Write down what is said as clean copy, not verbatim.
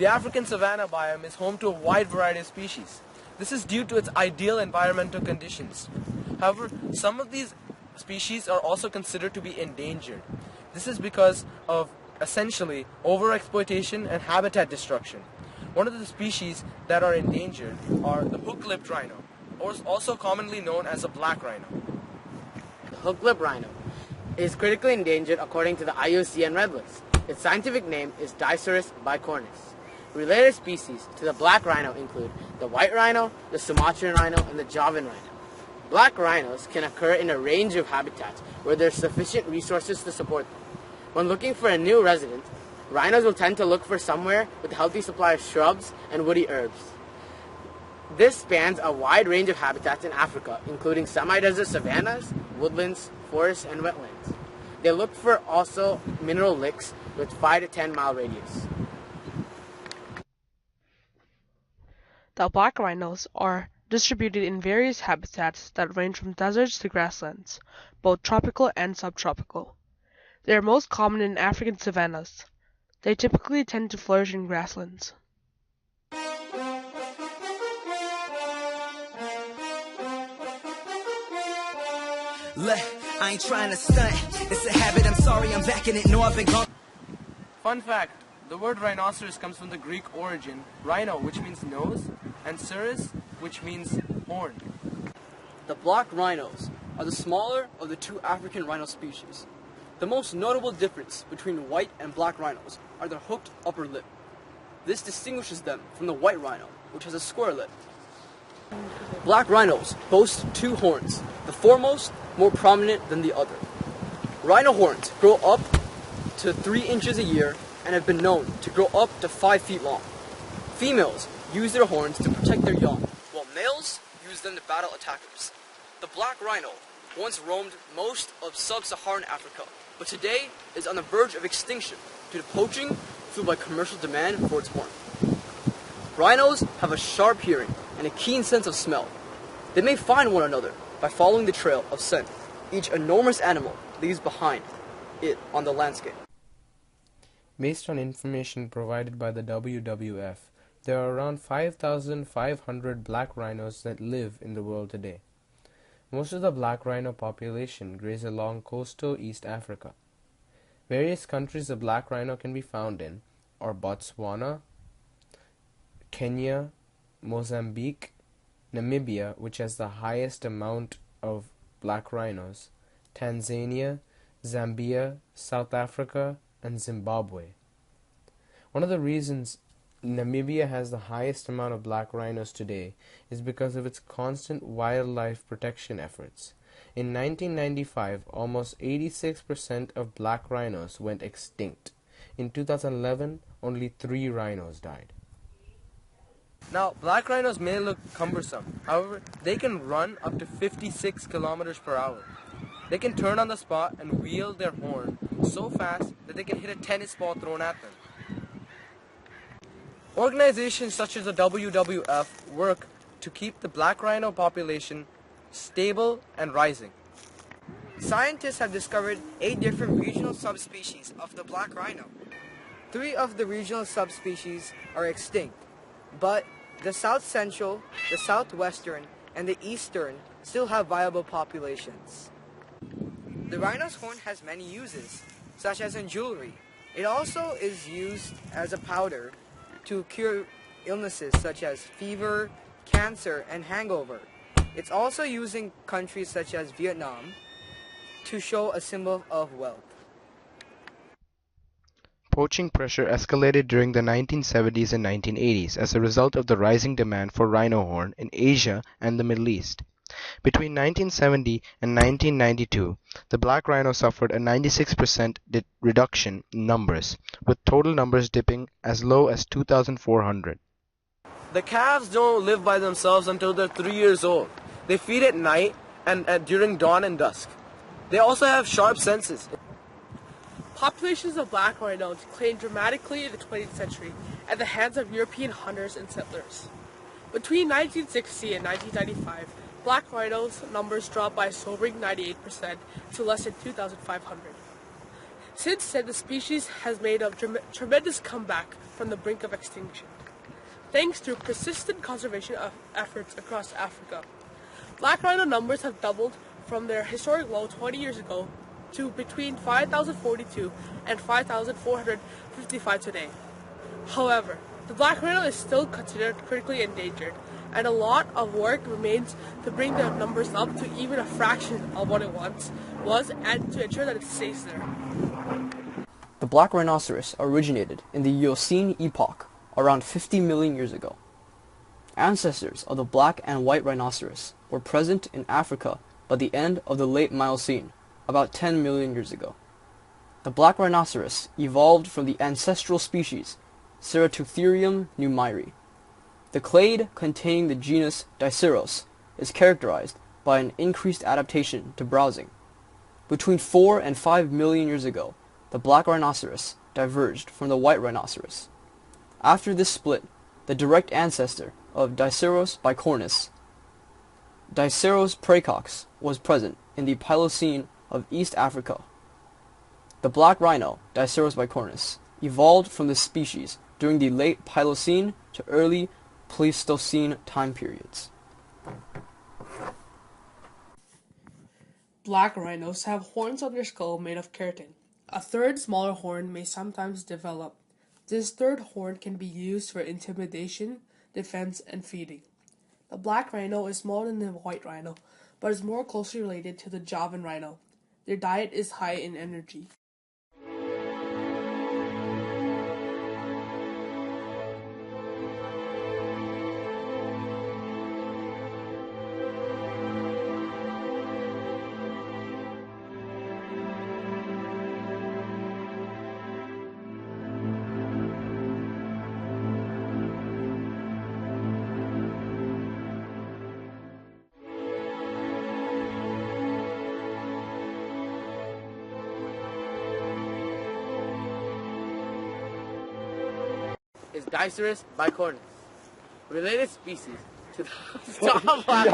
The African savanna biome is home to a wide variety of species. This is due to its ideal environmental conditions. However, some of these species are also considered to be endangered. This is because of essentially overexploitation and habitat destruction. One of the species that are endangered are the hook-lipped rhino, or also commonly known as a black rhino. The hook-lipped rhino is critically endangered according to the IUCN Red List. Its scientific name is Diceras bicornis. Related species to the black rhino include the white rhino, the Sumatran rhino, and the Javan rhino. Black rhinos can occur in a range of habitats where there are sufficient resources to support them. When looking for a new resident, rhinos will tend to look for somewhere with a healthy supply of shrubs and woody herbs. This spans a wide range of habitats in Africa, including semi-desert savannas, woodlands, forests, and wetlands. They look for also mineral licks with 5 to 10 mile radius. The black rhinos are distributed in various habitats that range from deserts to grasslands, both tropical and subtropical. They are most common in African savannas. They typically tend to flourish in grasslands. I ain't trying to stunt. It's a habit, I'm sorry, I'm back in it. No, I've been gone. Fun fact, the word rhinoceros comes from the Greek origin, rhino, which means nose, and ceros, which means horn. The black rhinos are the smaller of the two African rhino species. The most notable difference between white and black rhinos are their hooked upper lip. This distinguishes them from the white rhino, which has a square lip. Black rhinos boast two horns, the foremost more prominent than the other. Rhino horns grow up to 3 inches a year and have been known to grow up to 5 feet long. Females use their horns to protect their young, while males use them to battle attackers. The black rhino once roamed most of sub-Saharan Africa, but today is on the verge of extinction due to poaching fueled by commercial demand for its horn. Rhinos have a sharp hearing and a keen sense of smell. They may find one another by following the trail of scent each enormous animal leaves behind it on the landscape. Based on information provided by the WWF, there are around 5,500 black rhinos that live in the world today. Most of the black rhino population graze along coastal East Africa. Various countries the black rhino can be found in are Botswana, Kenya, Mozambique, Namibia, which has the highest amount of black rhinos, Tanzania, Zambia, South Africa, and Zimbabwe. One of the reasons Namibia has the highest amount of black rhinos today is because of its constant wildlife protection efforts. In 1995, almost 86% of black rhinos went extinct. In 2011, only 3 rhinos died. Now, black rhinos may look cumbersome. However, they can run up to 56 kilometers per hour. They can turn on the spot and wield their horn so fast that they can hit a tennis ball thrown at them. Organizations such as the WWF work to keep the black rhino population stable and rising. Scientists have discovered 8 different regional subspecies of the black rhino. 3 of the regional subspecies are extinct, but the south central, the southwestern, and the eastern still have viable populations. The rhino's horn has many uses, such as in jewelry. It also is used as a powder to cure illnesses such as fever, cancer, and hangover. It's also used in countries such as Vietnam to show a symbol of wealth. Poaching pressure escalated during the 1970s and 1980s as a result of the rising demand for rhino horn in Asia and the Middle East. Between 1970 and 1992, the black rhino suffered a 96% reduction in numbers, with total numbers dipping as low as 2,400. The calves don't live by themselves until they're 3 years old. They feed at night and during dawn and dusk. They also have sharp senses. Populations of black rhino declined dramatically in the 20th century at the hands of European hunters and settlers. Between 1960 and 1995, black rhinos' numbers dropped by a sobering 98% to less than 2,500. Since then, the species has made a tremendous comeback from the brink of extinction, thanks to persistent conservation efforts across Africa. Black rhino numbers have doubled from their historic low 20 years ago to between 5,042 and 5,455 today. However, the black rhino is still considered critically endangered, and a lot of work remains to bring the numbers up to even a fraction of what it once was and to ensure that it stays there. The black rhinoceros originated in the Eocene epoch around 50 million years ago. Ancestors of the black and white rhinoceros were present in Africa by the end of the late Miocene, about 10 million years ago. The black rhinoceros evolved from the ancestral species Ceratophrygm numiri. The clade containing the genus Diceros is characterized by an increased adaptation to browsing. Between 4 and 5 million years ago, the black rhinoceros diverged from the white rhinoceros. After this split, the direct ancestor of Diceros bicornis, Diceros praecox, was present in the Pliocene of East Africa. The black rhino, Diceros bicornis, evolved from this species during the late Pliocene to early Pleistocene time periods. Black rhinos have horns on their skull made of keratin. A third smaller horn may sometimes develop. This third horn can be used for intimidation, defense, and feeding. The black rhino is smaller than the white rhino, but is more closely related to the Javan rhino. Their diet is high in energy. Is Diceros bicornis, related species to the black